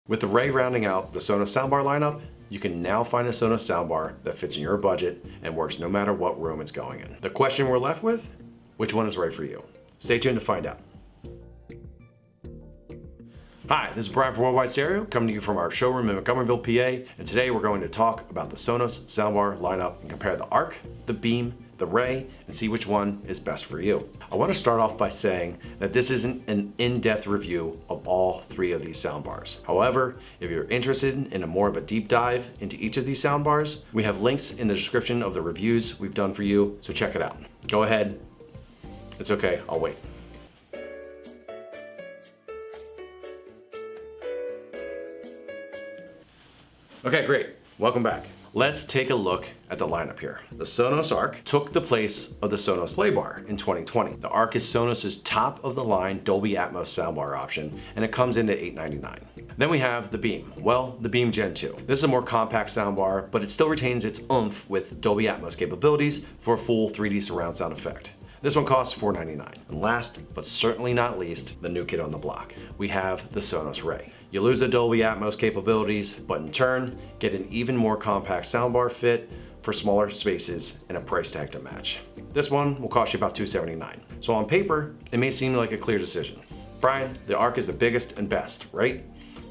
With the Ray rounding out the Sonos soundbar lineup, you can now find a Sonos soundbar that fits in your budget and works no matter what room it's going in. The question we're left with, which one is right for you? Stay tuned to find out. Hi, this is Brian from Worldwide Stereo, coming to you from our showroom in Montgomeryville, PA, and today we're going to talk about the Sonos soundbar lineup and compare the Arc, the Beam, the Ray, and see which one is best for you. I want to start off by saying that this isn't an in-depth review of all three of these soundbars. However, if you're interested in a more of a deep dive into each of these soundbars, we have links in the description of the reviews we've done for you, so check it out. Go ahead. It's okay, I'll wait. Okay, great. Welcome back. Let's take a look at the lineup here. The Sonos Arc took the place of the Sonos Playbar in 2020. The Arc is Sonos's top of the line Dolby Atmos soundbar option, and it comes in at $899. Then we have the Beam. Well, the Beam Gen 2. This is a more compact soundbar, but it still retains its oomph with Dolby Atmos capabilities for a full 3D surround sound effect. This one costs $499. And last, but certainly not least, the new kid on the block. We have the Sonos Ray. You lose the Dolby Atmos capabilities, but in turn, get an even more compact soundbar fit for smaller spaces and a price tag to match. This one will cost you about $279. So on paper, it may seem like a clear decision. Brian, the Arc is the biggest and best, right?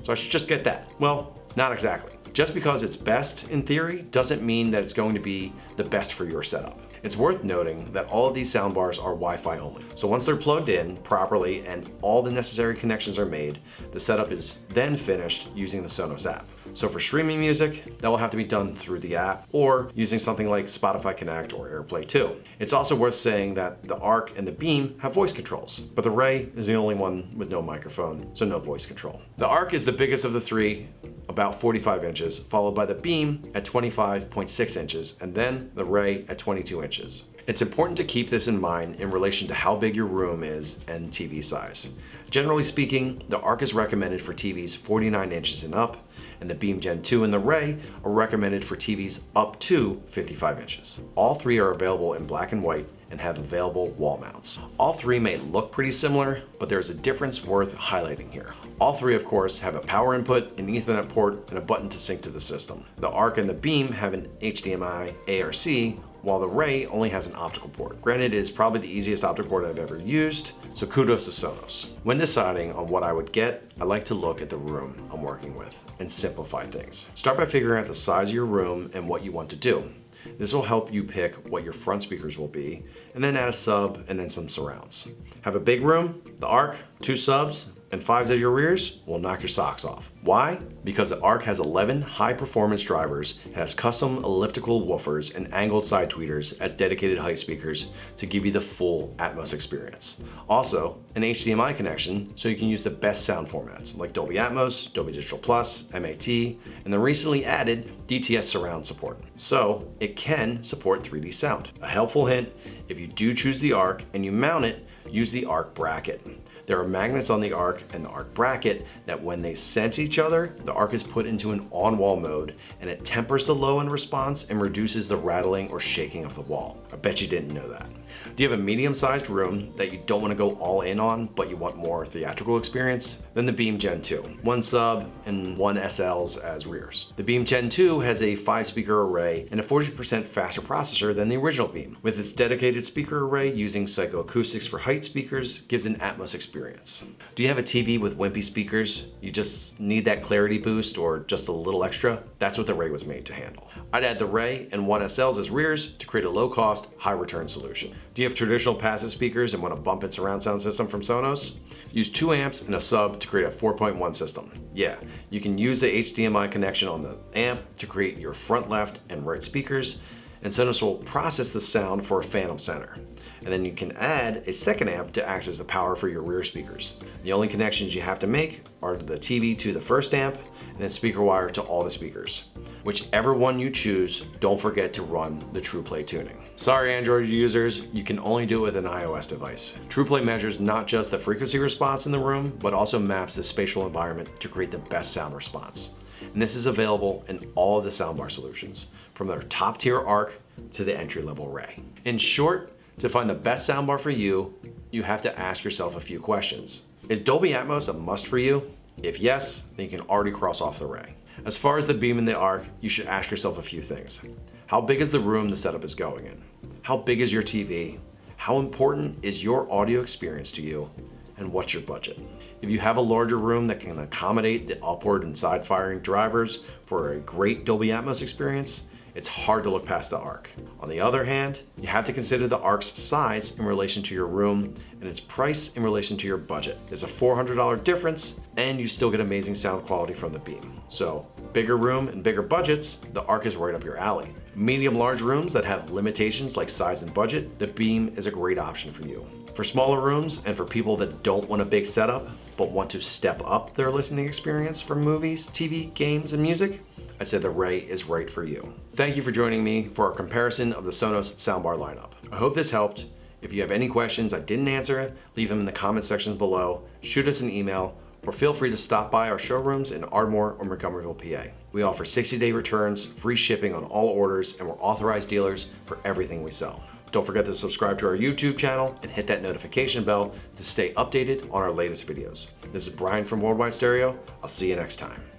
So I should just get that. Well, not exactly. Just because it's best in theory doesn't mean that it's going to be the best for your setup. It's worth noting that all of these soundbars are Wi-Fi only. So once they're plugged in properly and all the necessary connections are made, the setup is then finished using the Sonos app. So for streaming music, that will have to be done through the app or using something like Spotify Connect or AirPlay 2. It's also worth saying that the Arc and the Beam have voice controls, but the Ray is the only one with no microphone, so no voice control. The Arc is the biggest of the three, about 45 inches, followed by the Beam at 25.6 inches, and then the Ray at 22 inches. It's important to keep this in mind in relation to how big your room is and TV size. Generally speaking, the Arc is recommended for TVs 49 inches and up, and the Beam Gen 2 and the Ray are recommended for TVs up to 55 inches. All three are available in black and white and have available wall mounts. All three may look pretty similar, but there's a difference worth highlighting here. All three, of course, have a power input, an Ethernet port, and a button to sync to the system. The Arc and the Beam have an HDMI ARC, while the Ray only has an optical port. Granted, it is probably the easiest optical port I've ever used, so kudos to Sonos. When deciding on what I would get, I like to look at the room I'm working with and simplify things. Start by figuring out the size of your room and what you want to do. This will help you pick what your front speakers will be, and then add a sub and then some surrounds. Have a big room? The Arc, 2 subs, and 5s as your rears will knock your socks off. Why? Because the Arc has 11 high-performance drivers, it has custom elliptical woofers and angled side tweeters as dedicated height speakers to give you the full Atmos experience. Also, an HDMI connection so you can use the best sound formats like Dolby Atmos, Dolby Digital Plus, MAT, and the recently added DTS surround support. So it can support 3D sound. A helpful hint, if you do choose the Arc and you mount it, use the Arc bracket. There are magnets on the Arc and the Arc bracket that when they sense each other, the Arc is put into an on-wall mode and it tempers the low end response and reduces the rattling or shaking of the wall. I bet you didn't know that. Do you have a medium-sized room that you don't want to go all in on, but you want more theatrical experience? Then the Beam Gen 2, 1 sub and 1 SLs as rears. The Beam Gen 2 has a 5-speaker array and a 40% faster processor than the original Beam. With its dedicated speaker array using psychoacoustics for height speakers, gives an Atmos experience. Do you have a TV with wimpy speakers? You just need that clarity boost or just a little extra? That's what the Ray was made to handle. I'd add the Ray and 1 SLs as rears to create a low-cost, high-return solution. Do you have traditional passive speakers and want a bump and surround sound system from Sonos? Use 2 amps and a sub to create a 4.1 system. Yeah, you can use the HDMI connection on the amp to create your front left and right speakers, and Sonos will process the sound for a phantom center. And then you can add a second amp to act as the power for your rear speakers. The only connections you have to make are the TV to the first amp and then speaker wire to all the speakers. Whichever one you choose, don't forget to run the TruePlay tuning. Sorry Android users, you can only do it with an iOS device. TruePlay measures not just the frequency response in the room, but also maps the spatial environment to create the best sound response. And this is available in all of the soundbar solutions, from their top tier Arc to the entry-level Ray. In short, to find the best soundbar for you, you have to ask yourself a few questions. Is Dolby Atmos a must for you? If yes, then you can already cross off the Ray. As far as the beam and the Arc, you should ask yourself a few things. How big is the room the setup is going in? How big is your TV? How important is your audio experience to you? And what's your budget? If you have a larger room that can accommodate the upward and side firing drivers for a great Dolby Atmos experience, it's hard to look past the Arc. On the other hand, you have to consider the Arc's size in relation to your room and its price in relation to your budget. There's a $400 difference and you still get amazing sound quality from the beam. So bigger room and bigger budgets, the Arc is right up your alley. Medium-large rooms that have limitations like size and budget, the beam is a great option for you. For smaller rooms and for people that don't want a big setup but want to step up their listening experience for movies, TV, games, and music, I'd say the Ray is right for you. Thank you for joining me for our comparison of the Sonos soundbar lineup. I hope this helped. If you have any questions I didn't answer, leave them in the comment sections below, shoot us an email, or feel free to stop by our showrooms in Ardmore or Montgomeryville, PA. We offer 60-day returns, free shipping on all orders, and we're authorized dealers for everything we sell. Don't forget to subscribe to our YouTube channel and hit that notification bell to stay updated on our latest videos. This is Brian from Worldwide Stereo. I'll see you next time.